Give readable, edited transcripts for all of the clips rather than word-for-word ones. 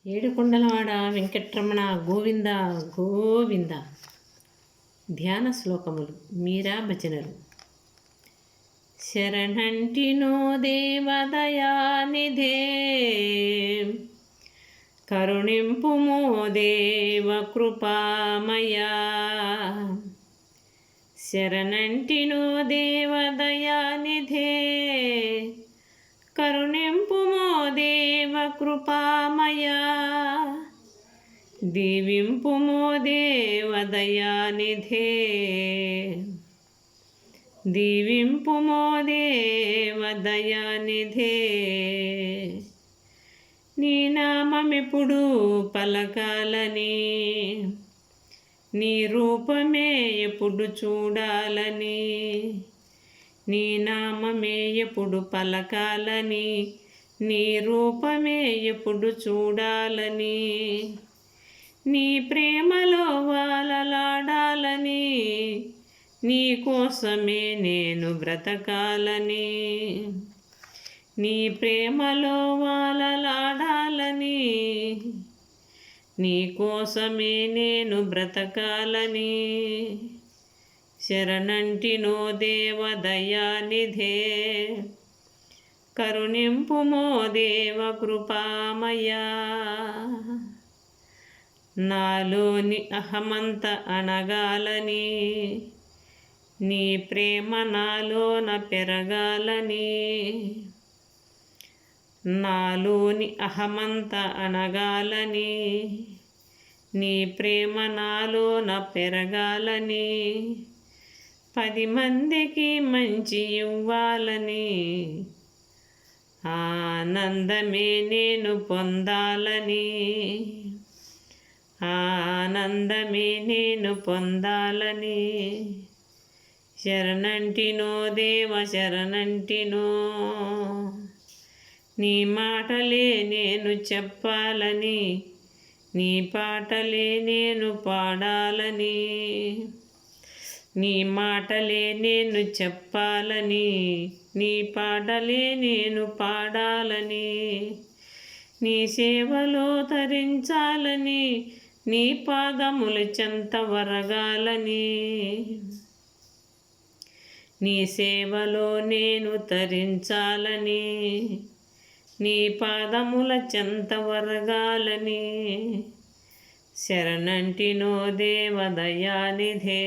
ఏడుకొండలవాడ వెంకట్రమణ గోవింద గోవింద. ధ్యాన శ్లోకములు మీరా భజనలు. శరణంటినో దేవదయానిధే, కరుణింపుమో దేవ కృపామయా. శరణంటినో దేవదయానిధే, కరుణింపుమో దేవ కృపామయా. దీవింపుమో దేవదయానిధే, దీవింపుమో దేవదయానిధే. నీ నామమెప్పుడు పలకాలని, నీ రూపమే ఎప్పుడు చూడాలని. నీ నామమే ఎప్పుడు పలకాలని, నీ రూపమే ఎప్పుడు చూడాలని. నీ ప్రేమలో వాలలాడాలని, నీ కోసమే నేను బ్రతకాలని. నీ ప్రేమలో వాలలాడాలని, నీ కోసమే నేను బ్రతకాలని. శరణంటినో దేవదయానిధే, కరుణింపుమో దేవ కృపామయా. నాలోని అహమంత అణగాలని, నీ ప్రేమ నాలోన పెరగాలని. నాలోని అహమంత అణగాలని, నీ ప్రేమ నాలోన పెరగాలని. 10 మందికి మంచి ఇవ్వాలని, ఆనందమే నేను పొందాలని. ఆనందమే నేను పొందాలని. శరణంటినో దేవ శరణంటినో, నీ మాటలే నేను చెప్పాలని, నీ పాటలే నేను పాడాలని. నీ మాటలే నేను చెప్పాలని, నీ పాటలే నేను పాడాలని. నీ సేవలో తరించాలని, నీ పాదముల చెంత వరగాలని. నీ సేవలో నేను తరించాలని, నీ పాదముల చెంత వరగాలని. శరణంటినో దేవదయానిధే,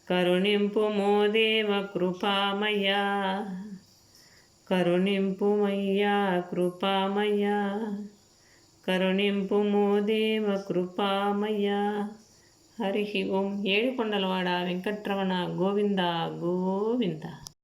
కరుణింపుమో దేవ కృపామయా. కరుణింపుమయ్యా కృపామయా, కరుణింపుమో దేవ కృపామయా. హరి ఓం. ఏడుకొండలవాడ వెంకట్రమణ గోవింద గోవింద.